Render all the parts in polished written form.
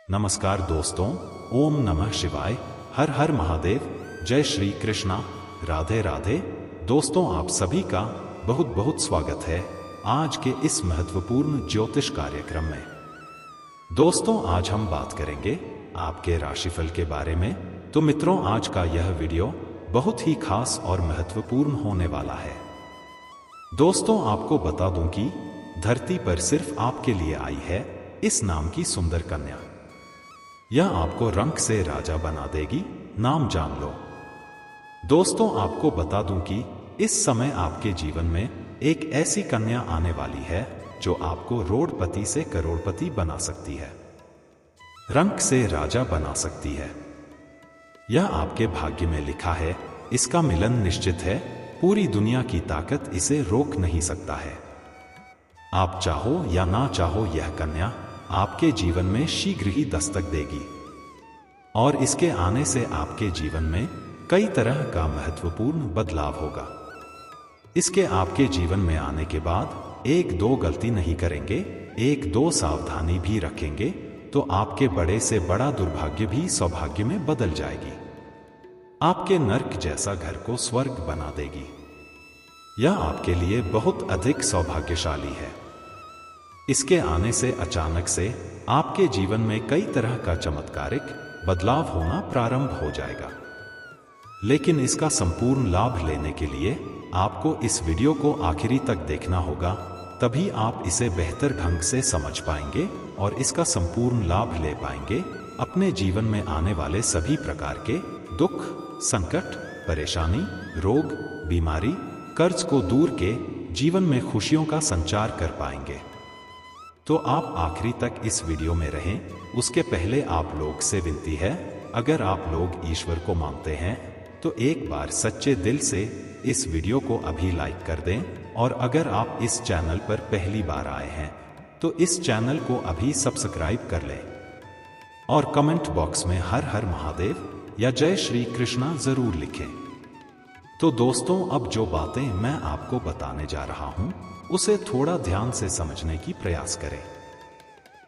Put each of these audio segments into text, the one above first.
नमस्कार दोस्तों, ओम नमः शिवाय, हर हर महादेव, जय श्री कृष्णा, राधे राधे। दोस्तों, आप सभी का बहुत बहुत स्वागत है आज के इस महत्वपूर्ण ज्योतिष कार्यक्रम में। दोस्तों, आज हम बात करेंगे आपके राशिफल के बारे में। तो मित्रों, आज का यह वीडियो बहुत ही खास और महत्वपूर्ण होने वाला है। दोस्तों, आपको बता दूं कि धरती पर सिर्फ आपके लिए आई है इस नाम की सुंदर कन्या। यह आपको रंग से राजा बना देगी, नाम जान लो। दोस्तों, आपको बता दूं कि इस समय आपके जीवन में एक ऐसी कन्या आने वाली है जो आपको रोडपति से करोड़पति बना सकती है, रंग से राजा बना सकती है। यह आपके भाग्य में लिखा है, इसका मिलन निश्चित है, पूरी दुनिया की ताकत इसे रोक नहीं सकता है। आप चाहो या ना चाहो, यह कन्या आपके जीवन में शीघ्र ही दस्तक देगी और इसके आने से आपके जीवन में कई तरह का महत्वपूर्ण बदलाव होगा। इसके आपके जीवन में आने के बाद एक दो गलती नहीं करेंगे, एक दो सावधानी भी रखेंगे तो आपके बड़े से बड़ा दुर्भाग्य भी सौभाग्य में बदल जाएगी। आपके नर्क जैसा घर को स्वर्ग बना देगी। यह आपके लिए बहुत अधिक सौभाग्यशाली है। इसके आने से अचानक से आपके जीवन में कई तरह का चमत्कारिक बदलाव होना प्रारंभ हो जाएगा। लेकिन इसका संपूर्ण लाभ लेने के लिए आपको इस वीडियो को आखिरी तक देखना होगा, तभी आप इसे बेहतर ढंग से समझ पाएंगे और इसका संपूर्ण लाभ ले पाएंगे। अपने जीवन में आने वाले सभी प्रकार के दुख, संकट, परेशानी, रोग, बीमारी, कर्ज को दूर के जीवन में खुशियों का संचार कर पाएंगे। तो आप आखिरी तक इस वीडियो में रहें। उसके पहले आप लोग से विनती है, अगर आप लोग ईश्वर को मानते हैं तो एक बार सच्चे दिल से इस वीडियो को अभी लाइक कर दें, और अगर आप इस चैनल पर पहली बार आए हैं तो इस चैनल को अभी सब्सक्राइब कर लें और कमेंट बॉक्स में हर हर महादेव या जय श्री कृष्णा जरूर लिखें। तो दोस्तों, अब जो बातें मैं आपको बताने जा रहा हूं उसे थोड़ा ध्यान से समझने की प्रयास करें।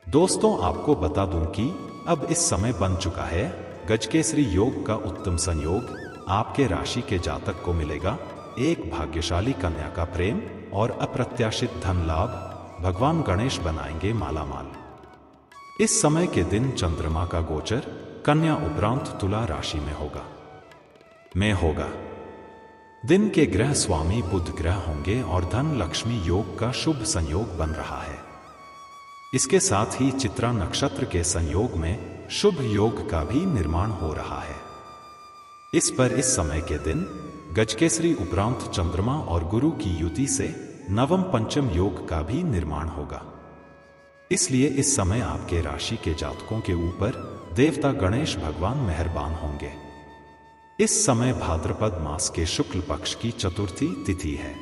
दोस्तों, आपको बता दूं कि अब इस समय बन चुका है गजकेसरी योग का उत्तम संयोग आपके राशि के जातक को मिलेगा। एक भाग्यशाली कन्या का प्रेम और अप्रत्याशित धन लाभ भगवान गणेश बनाएंगे मालामाल। इस समय के दिन चंद्रमा का गोचर कन्या उपरांत तुला राशि में होगा। दिन के ग्रह स्वामी बुध ग्रह होंगे और धन लक्ष्मी योग का शुभ संयोग बन रहा है। इसके साथ ही चित्रा नक्षत्र के संयोग में शुभ योग का भी निर्माण हो रहा है। इस समय के दिन गजकेसरी उपरांत चंद्रमा और गुरु की युति से नवम पंचम योग का भी निर्माण होगा। इसलिए इस समय आपके राशि के जातकों के ऊपर देवता गणेश भगवान मेहरबान होंगे। इस समय भाद्रपद मास के शुक्ल पक्ष की चतुर्थी तिथि है।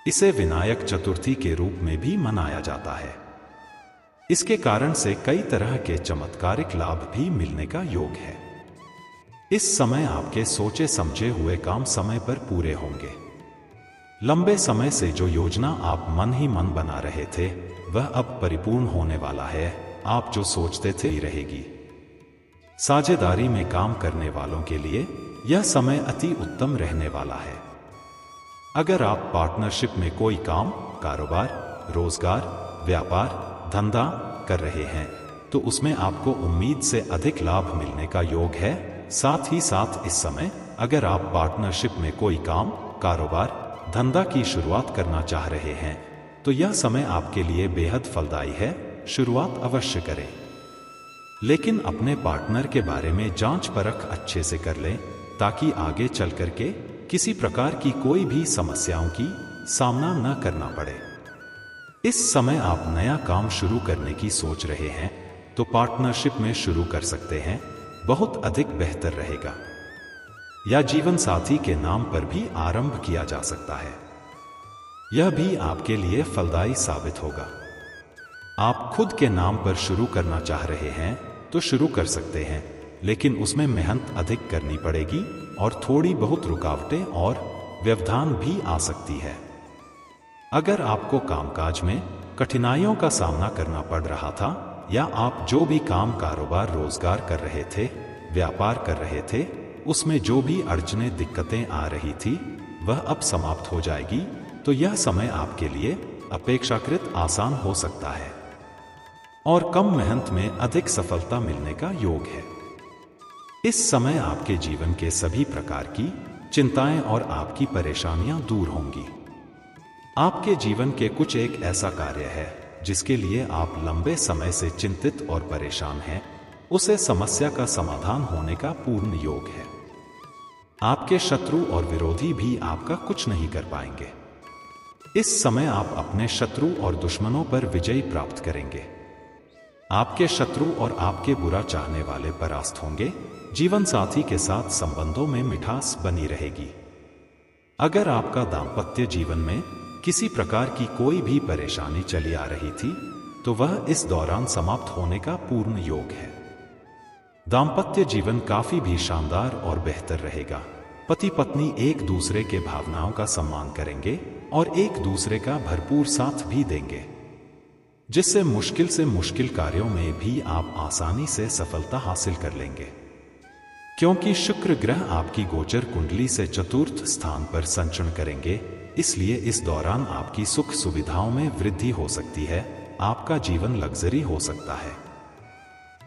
इसे विनायक चतुर्थी के रूप में भी मनाया जाता है। इसके कारण से कई तरह के चमत्कारिक लाभ भी मिलने का योग है। इस समय आपके सोचे समझे हुए काम समय पर पूरे होंगे। लंबे समय से जो योजना आप मन ही मन बना रहे थे वह अब परिपूर्ण होने वाला है। आप जो सोचते थे ही रहेगी। साझेदारी में काम करने वालों के लिए यह समय अति उत्तम रहने वाला है। अगर आप पार्टनरशिप में कोई काम, कारोबार, रोजगार, व्यापार, धंधा कर रहे हैं तो उसमें आपको उम्मीद से अधिक लाभ मिलने का योग है। साथ ही साथ इस समय अगर आप पार्टनरशिप में कोई काम, कारोबार, धंधा की शुरुआत करना चाह रहे हैं तो यह समय आपके लिए बेहद फलदायी है। शुरुआत अवश्य करें, लेकिन अपने पार्टनर के बारे में जांच परख अच्छे से कर लें ताकि आगे चल करके किसी प्रकार की कोई भी समस्याओं की सामना न करना पड़े। इस समय आप नया काम शुरू करने की सोच रहे हैं तो पार्टनरशिप में शुरू कर सकते हैं, बहुत अधिक बेहतर रहेगा। या जीवन साथी के नाम पर भी आरंभ किया जा सकता है, यह भी आपके लिए फलदायी साबित होगा। आप खुद के नाम पर शुरू करना चाह रहे हैं तो शुरू कर सकते हैं, लेकिन उसमें मेहनत अधिक करनी पड़ेगी और थोड़ी बहुत रुकावटें और व्यवधान भी आ सकती है। अगर आपको कामकाज में कठिनाइयों का सामना करना पड़ रहा था या आप जो भी काम कारोबार रोजगार कर रहे थे, व्यापार कर रहे थे, उसमें जो भी अड़चनें दिक्कतें आ रही थी वह अब समाप्त हो जाएगी। तो यह समय आपके लिए अपेक्षाकृत आसान हो सकता है और कम मेहनत में अधिक सफलता मिलने का योग है। इस समय आपके जीवन के सभी प्रकार की चिंताएं और आपकी परेशानियां दूर होंगी। आपके जीवन के कुछ एक ऐसा कार्य है जिसके लिए आप लंबे समय से चिंतित और परेशान हैं, उसे समस्या का समाधान होने का पूर्ण योग है। आपके शत्रु और विरोधी भी आपका कुछ नहीं कर पाएंगे। इस समय आप अपने शत्रु और दुश्मनों पर विजय प्राप्त करेंगे। आपके शत्रु और आपके बुरा चाहने वाले परास्त होंगे। जीवन साथी के साथ संबंधों में मिठास बनी रहेगी। अगर आपका दांपत्य जीवन में किसी प्रकार की कोई भी परेशानी चली आ रही थी तो वह इस दौरान समाप्त होने का पूर्ण योग है। दांपत्य जीवन काफी भी शानदार और बेहतर रहेगा। पति पत्नी एक दूसरे के भावनाओं का सम्मान करेंगे और एक दूसरे का भरपूर साथ भी देंगे, जिससे मुश्किल से मुश्किल कार्यों में भी आप आसानी से सफलता हासिल कर लेंगे। क्योंकि शुक्र ग्रह आपकी गोचर कुंडली से चतुर्थ स्थान पर संचरण करेंगे, इसलिए इस दौरान आपकी सुख सुविधाओं में वृद्धि हो सकती है। आपका जीवन लग्जरी हो सकता है।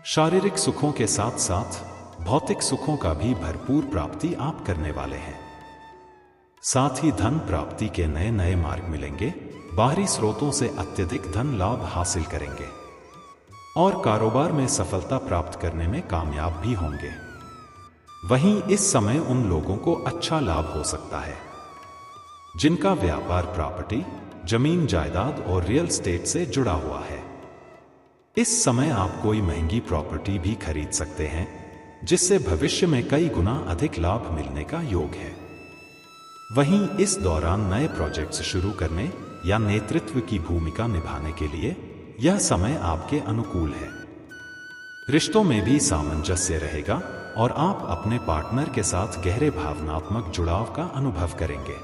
शारीरिक सुखों के साथ साथ भौतिक सुखों का भी भरपूर प्राप्ति आप करने वाले हैं। साथ ही धन प्राप्ति के नए नए मार्ग मिलेंगे। बाहरी स्रोतों से अत्यधिक धन लाभ हासिल करेंगे और कारोबार में सफलता प्राप्त करने में कामयाब भी होंगे। वहीं इस समय उन लोगों को अच्छा लाभ हो सकता है जिनका व्यापार प्रॉपर्टी, जमीन जायदाद और रियल एस्टेट से जुड़ा हुआ है। इस समय आप कोई महंगी प्रॉपर्टी भी खरीद सकते हैं, जिससे भविष्य में कई गुना अधिक लाभ मिलने का योग है। वहीं इस दौरान नए प्रोजेक्ट्स शुरू करने या नेतृत्व की भूमिका निभाने के लिए यह समय आपके अनुकूल है। रिश्तों में भी सामंजस्य रहेगा और आप अपने पार्टनर के साथ गहरे भावनात्मक जुड़ाव का अनुभव करेंगे।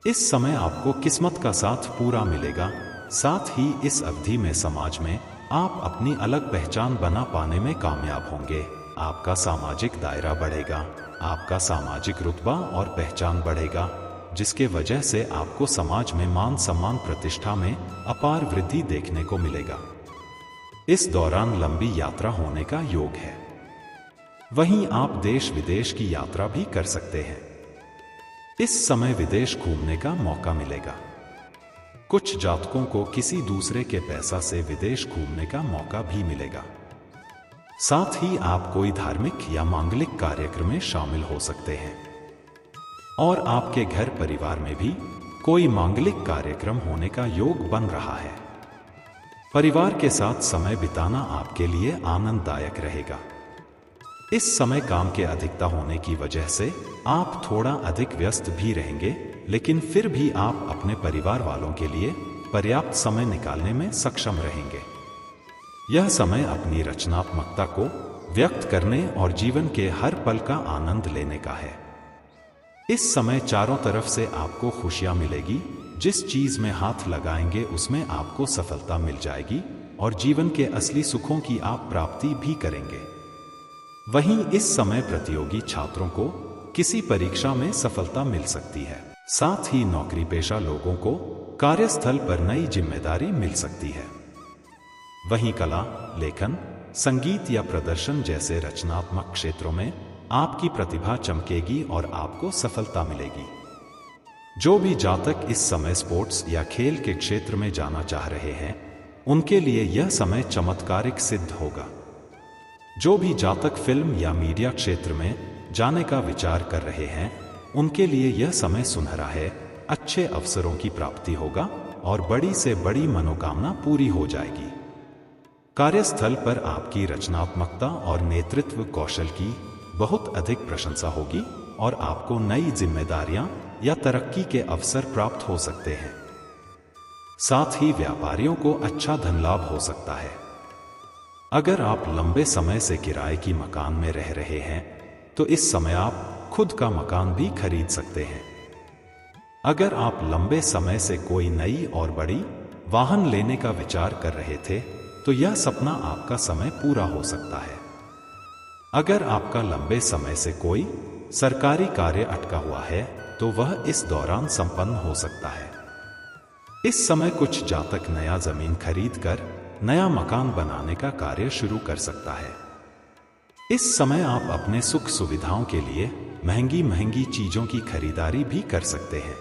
इस समय आपको किस्मत का साथ पूरा मिलेगा। साथ ही इस अवधि में समाज में आप अपनी अलग पहचान बना पाने में कामयाब होंगे। आपका सामाजिक दायरा बढ़ेगा, आपका सामाजिक रुतबा और पहचान बढ़ेगा, जिसके वजह से आपको समाज में मान सम्मान प्रतिष्ठा में अपार वृद्धि देखने को मिलेगा। इस दौरान लंबी यात्रा होने का योग है। वहीं आप देश विदेश की यात्रा भी कर सकते हैं। इस समय विदेश घूमने का मौका मिलेगा। कुछ जातकों को किसी दूसरे के पैसा से विदेश घूमने का मौका भी मिलेगा। साथ ही आप कोई धार्मिक या मांगलिक कार्यक्रम में शामिल हो सकते हैं और आपके घर परिवार में भी कोई मांगलिक कार्यक्रम होने का योग बन रहा है। परिवार के साथ समय बिताना आपके लिए आनंददायक रहेगा। इस समय काम के अधिकता होने की वजह से आप थोड़ा अधिक व्यस्त भी रहेंगे, लेकिन फिर भी आप अपने परिवार वालों के लिए पर्याप्त समय निकालने में सक्षम रहेंगे। यह समय अपनी रचनात्मकता को व्यक्त करने और जीवन के हर पल का आनंद लेने का है। इस समय चारों तरफ से आपको खुशियां मिलेगी। जिस चीज में हाथ लगाएंगे उसमें आपको सफलता मिल जाएगी और जीवन के असली सुखों की आप प्राप्ति भी करेंगे। वहीं इस समय प्रतियोगी छात्रों को किसी परीक्षा में सफलता मिल सकती है। साथ ही नौकरी पेशा लोगों को कार्यस्थल पर नई जिम्मेदारी मिल सकती है। वहीं कला, लेखन, संगीत या प्रदर्शन जैसे रचनात्मक क्षेत्रों में आपकी प्रतिभा चमकेगी और आपको सफलता मिलेगी। जो भी जातक इस समय स्पोर्ट्स या खेल के क्षेत्र में जाना चाह रहे हैं, उनके लिए यह समय चमत्कारिक सिद्ध होगा। जो भी जातक फिल्म या मीडिया क्षेत्र में जाने का विचार कर रहे हैं, उनके लिए यह समय सुनहरा है। अच्छे अवसरों की प्राप्ति होगा और बड़ी से बड़ी मनोकामना पूरी हो जाएगी। कार्यस्थल पर आपकी रचनात्मकता और नेतृत्व कौशल की बहुत अधिक प्रशंसा होगी और आपको नई जिम्मेदारियां या तरक्की के अवसर प्राप्त हो सकते हैं। साथ ही व्यापारियों को अच्छा धन लाभ हो सकता है। अगर आप लंबे समय से किराए की मकान में रह रहे हैं तो इस समय आप खुद का मकान भी खरीद सकते हैं। अगर आप लंबे समय से कोई नई और बड़ी वाहन लेने का विचार कर रहे थे तो यह सपना आपका समय पूरा हो सकता है। अगर आपका लंबे समय से कोई सरकारी कार्य अटका हुआ है तो वह इस दौरान संपन्न हो सकता है। इस समय कुछ जातक नया जमीन खरीद कर नया मकान बनाने का कार्य शुरू कर सकता है। इस समय आप अपने सुख सुविधाओं के लिए महंगी महंगी चीजों की खरीदारी भी कर सकते हैं।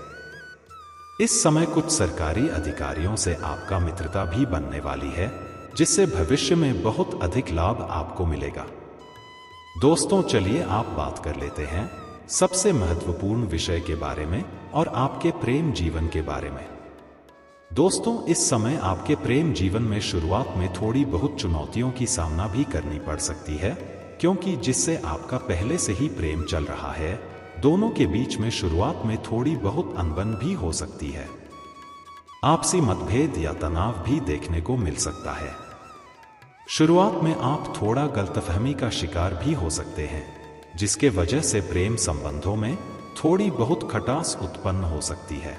इस समय कुछ सरकारी अधिकारियों से आपका मित्रता भी बनने वाली है, जिससे भविष्य में बहुत अधिक लाभ आपको मिलेगा। दोस्तों, चलिए आप बात कर लेते हैं सबसे महत्वपूर्ण विषय के बारे में और आपके प्रेम जीवन के बारे में। दोस्तों, इस समय आपके प्रेम जीवन में शुरुआत में थोड़ी बहुत चुनौतियों की सामना भी करनी पड़ सकती है, क्योंकि जिससे आपका पहले से ही प्रेम चल रहा है, दोनों के बीच में शुरुआत में थोड़ी बहुत अनबन भी हो सकती है। आपसी मतभेद या तनाव भी देखने को मिल सकता है। शुरुआत में आप थोड़ा गलतफहमी का शिकार भी हो सकते हैं, जिसके वजह से प्रेम संबंधों में थोड़ी बहुत खटास उत्पन्न हो सकती है।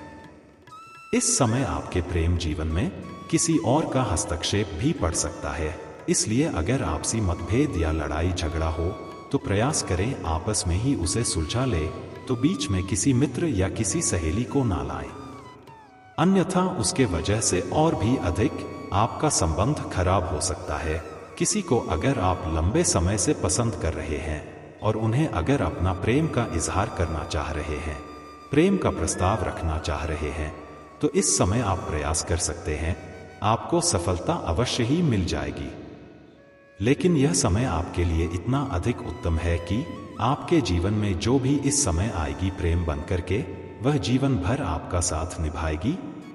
इस समय आपके प्रेम जीवन में किसी और का हस्तक्षेप भी पड़ सकता है, इसलिए अगर आपसी मतभेद या लड़ाई झगड़ा हो तो प्रयास करें आपस में ही उसे सुलझा ले, तो बीच में किसी मित्र या किसी सहेली को ना लाएं। अन्यथा उसके वजह से और भी अधिक आपका संबंध खराब हो सकता है। किसी को अगर आप लंबे समय से पसंद कर रहे हैं और उन्हें अगर अपना प्रेम का इजहार करना चाह रहे हैं, प्रेम का प्रस्ताव रखना चाह रहे हैं, तो इस समय आप प्रयास कर सकते हैं। आपको सफलता अवश्य ही मिल जाएगी, लेकिन यह समय आपके लिए इतना अधिक उत्तम है कि आपके जीवन में जो भी इस समय आएगी प्रेम बन करके, वह जीवन भर आपका साथ निभाएगी।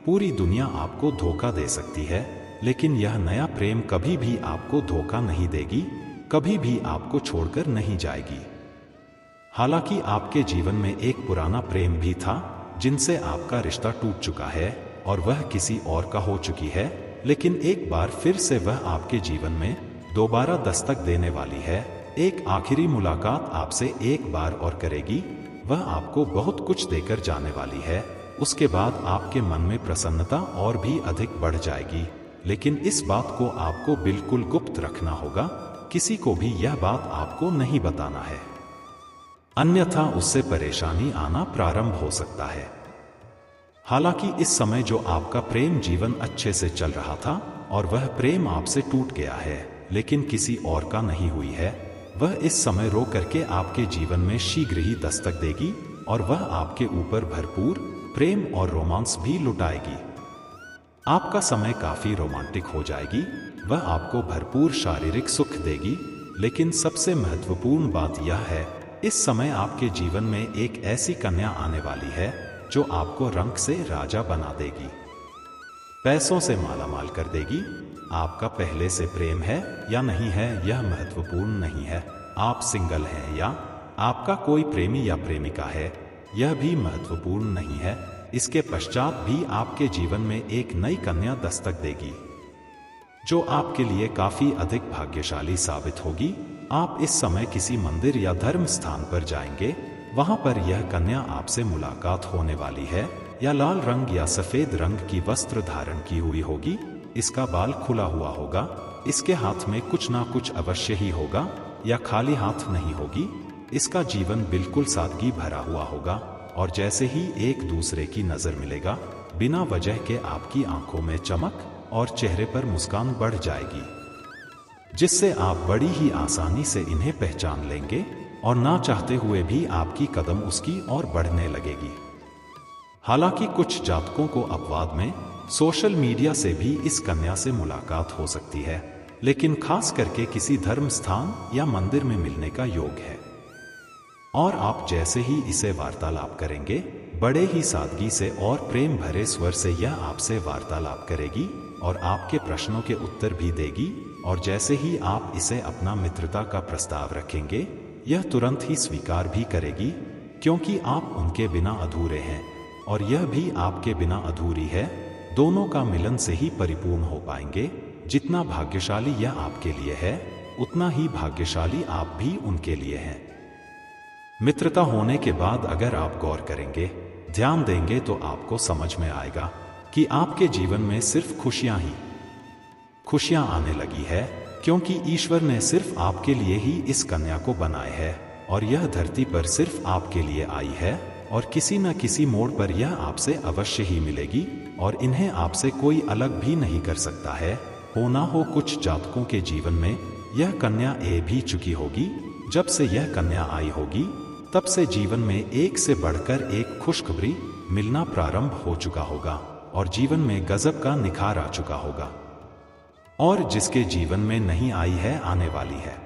पूरी दुनिया आपको धोखा दे सकती है, लेकिन यह नया प्रेम कभी भी आपको धोखा नहीं देगी, कभी भी आपको छोड़कर नहीं जाएगी। हालांकि आपके जीवन में एक पुराना प्रेम भी था जिनसे आपका रिश्ता टूट चुका है और वह किसी और का हो चुकी है, लेकिन एक बार फिर से वह आपके जीवन में दोबारा दस्तक देने वाली है। एक आखिरी मुलाकात आपसे एक बार और करेगी, वह आपको बहुत कुछ देकर जाने वाली है। उसके बाद आपके मन में प्रसन्नता और भी अधिक बढ़ जाएगी, लेकिन इस बात को आपको बिल्कुल गुप्त रखना होगा। किसी को भी यह बात आपको नहीं बताना है, अन्यथा उससे परेशानी आना प्रारंभ हो सकता है। हालांकि इस समय जो आपका प्रेम जीवन अच्छे से चल रहा था और वह प्रेम आपसे टूट गया है, लेकिन किसी और का नहीं हुई है, वह इस समय रो करके आपके जीवन में शीघ्र ही दस्तक देगी और वह आपके ऊपर भरपूर प्रेम और रोमांस भी लुटाएगी। आपका समय काफी रोमांटिक हो जाएगी, वह आपको भरपूर शारीरिक सुख देगी, लेकिन सबसे महत्वपूर्ण बात यह है, इस समय आपके जीवन में एक ऐसी कन्या आने वाली है जो आपको रंग से राजा बना देगी, पैसों से मालामाल कर देगी। आपका पहले से प्रेम है या नहीं है यह महत्वपूर्ण नहीं है, आप सिंगल हैं या आपका कोई प्रेमी या प्रेमिका है यह भी महत्वपूर्ण नहीं है। इसके पश्चात भी आपके जीवन में एक नई कन्या दस्तक देगी जो आपके लिए काफी अधिक भाग्यशाली साबित होगी। आप इस समय किसी मंदिर या धर्म स्थान पर जाएंगे, वहां पर यह कन्या आपसे मुलाकात होने वाली है। या लाल रंग या सफेद रंग की वस्त्र धारण की हुई होगी, इसका बाल खुला हुआ होगा, इसके हाथ में कुछ ना कुछ अवश्य ही होगा या खाली हाथ नहीं होगी। इसका जीवन बिल्कुल सादगी भरा हुआ होगा और जैसे ही एक दूसरे की नजर मिलेगा, बिना वजह के आपकी आंखों में चमक और चेहरे पर मुस्कान बढ़ जाएगी, जिससे आप बड़ी ही आसानी से इन्हें पहचान लेंगे और ना चाहते हुए भी आपकी कदम उसकी ओर बढ़ने लगेगी। हालांकि कुछ जातकों को अपवाद में सोशल मीडिया से भी इस कन्या से मुलाकात हो सकती है, लेकिन खास करके किसी धर्म स्थान या मंदिर में मिलने का योग है। और आप जैसे ही इसे वार्तालाप करेंगे, बड़े ही सादगी से और प्रेम भरे स्वर से यह आपसे वार्तालाप करेगी और आपके प्रश्नों के उत्तर भी देगी। और जैसे ही आप इसे अपना मित्रता का प्रस्ताव रखेंगे, यह तुरंत ही स्वीकार भी करेगी, क्योंकि आप उनके बिना अधूरे हैं और यह भी आपके बिना अधूरी है। दोनों का मिलन से ही परिपूर्ण हो पाएंगे। जितना भाग्यशाली यह आपके लिए है, उतना ही भाग्यशाली आप भी उनके लिए हैं। मित्रता होने के बाद अगर आप गौर करेंगे, ध्यान देंगे, तो आपको समझ में आएगा कि आपके जीवन में सिर्फ खुशियां ही खुशियां आने लगी है, क्योंकि ईश्वर ने सिर्फ आपके लिए ही इस कन्या को बनाया है और यह धरती पर सिर्फ आपके लिए आई है और किसी न किसी मोड़ पर यह आपसे अवश्य ही मिलेगी और इन्हें आपसे कोई अलग भी नहीं कर सकता है। हो ना हो कुछ जातकों के जीवन में यह कन्या ए भी चुकी होगी। जब से यह कन्या आई होगी तब से जीवन में एक से बढ़कर एक खुशखबरी मिलना प्रारंभ हो चुका होगा और जीवन में गजब का निखार आ चुका होगा। और जिसके जीवन में नहीं आई है, आने वाली है,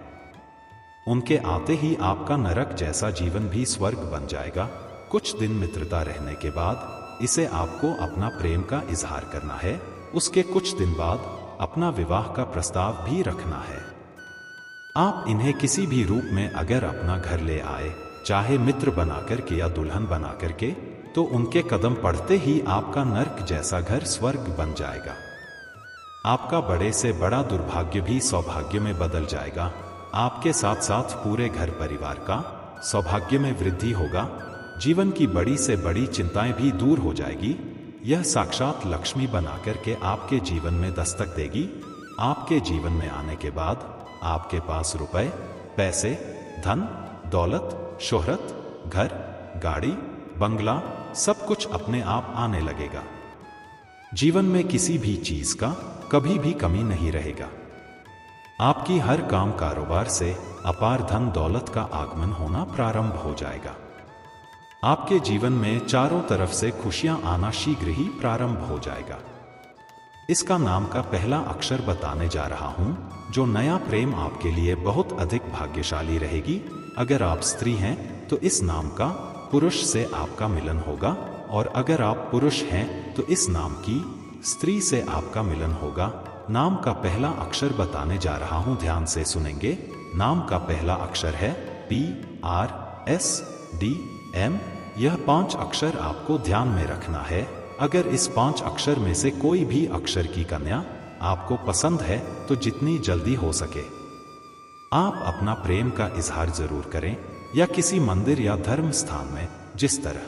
उनके आते ही आपका नरक जैसा जीवन भी स्वर्ग बन जाएगा। कुछ दिन मित्रता रहने के बाद इसे आपको अपना प्रेम का इजहार करना है। उसके कुछ दिन बाद अपना विवाह का प्रस्ताव भी रखना है। आप इन्हें किसी भी रूप में अगर अपना घर ले आए, चाहे मित्र बनाकर के या दुल्हन बनाकर के, तो उनके कदम पड़ते ही आपका नर्क जैसा घर स्वर्ग बन जाएगा। आपका बड़े से बड़ा दुर्भाग्य भी सौभाग्य में बदल जाएगा। आपके साथ साथ पूरे घर परिवार का सौभाग्य में वृद्धि होगा। जीवन की बड़ी से बड़ी चिंताएं भी दूर हो जाएगी। यह साक्षात लक्ष्मी बनाकर के आपके जीवन में दस्तक देगी। आपके जीवन में आने के बाद आपके पास रुपए, पैसे, धन, दौलत, शोहरत, घर, गाड़ी, बंगला सब कुछ अपने आप आने लगेगा। जीवन में किसी भी चीज का कभी भी कमी नहीं रहेगा। आपकी हर काम कारोबार से अपार धन दौलत का आगमन होना प्रारंभ हो जाएगा। आपके जीवन में चारों तरफ से खुशियां आना शीघ्र ही प्रारंभ हो जाएगा। इसका नाम का पहला अक्षर बताने जा रहा हूं, जो नया प्रेम आपके लिए बहुत अधिक भाग्यशाली रहेगी। अगर आप स्त्री हैं तो इस नाम का पुरुष से आपका मिलन होगा और अगर आप पुरुष हैं तो इस नाम की स्त्री से आपका मिलन होगा। नाम का पहला अक्षर बताने जा रहा हूं, ध्यान से सुनेंगे। नाम का पहला अक्षर है PRSDM। यह 5 अक्षर आपको ध्यान में रखना है। अगर इस 5 अक्षर में से कोई भी अक्षर की कन्या आपको पसंद है तो जितनी जल्दी हो सके आप अपना प्रेम का इजहार जरूर करें, या किसी मंदिर या धर्म स्थान में जिस तरह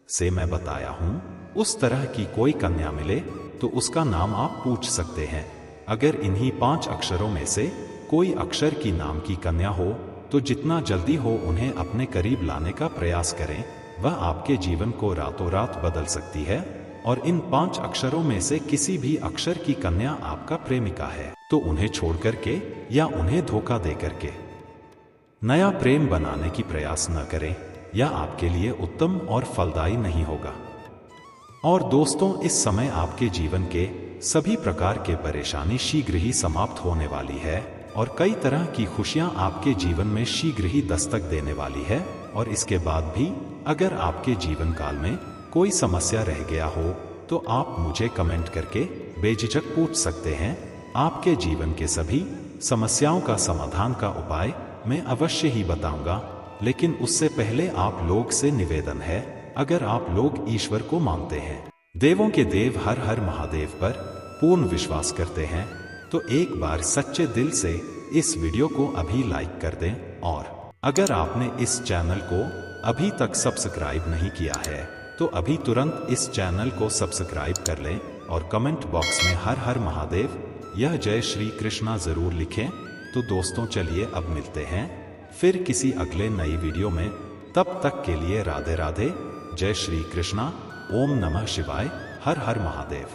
से मैं बताया हूं उस तरह की कोई कन्या मिले तो उसका नाम आप पूछ सकते हैं। अगर इन्हीं 5 अक्षरों में से कोई अक्षर की नाम की कन्या हो तो जितना जल्दी हो उन्हें अपने करीब लाने का प्रयास करें। वह आपके जीवन को रातों रात बदल सकती है। और इन 5 अक्षरों में से किसी भी अक्षर की कन्या आपका प्रेमिका है तो उन्हें छोड़ करके या उन्हें धोखा दे करके नया प्रेम बनाने की प्रयास न करें, यह आपके लिए उत्तम और फलदायी नहीं होगा। और दोस्तों, इस समय आपके जीवन के सभी प्रकार के परेशानी शीघ्र ही समाप्त होने वाली है और कई तरह की खुशियां आपके जीवन में शीघ्र ही दस्तक देने वाली है। और इसके बाद भी अगर आपके जीवन काल में कोई समस्या रह गया हो तो आप मुझे कमेंट करके बेझिझक पूछ सकते हैं। आपके जीवन के सभी समस्याओं का समाधान का उपाय मैं अवश्य ही बताऊंगा, लेकिन उससे पहले आप लोग से निवेदन है, अगर आप लोग ईश्वर को मानते हैं, देवों के देव हर हर महादेव पर पूर्ण विश्वास करते हैं, तो एक बार सच्चे दिल से इस वीडियो को अभी लाइक कर दें। और अगर आपने इस चैनल को अभी तक सब्सक्राइब नहीं किया है तो अभी तुरंत इस चैनल को सब्सक्राइब कर लें और कमेंट बॉक्स में हर हर महादेव यह जय श्री कृष्णा जरूर लिखें। तो दोस्तों, चलिए अब मिलते हैं फिर किसी अगले नई वीडियो में। तब तक के लिए राधे राधे, जय श्री कृष्णा, ओम नमः शिवाय, हर हर महादेव।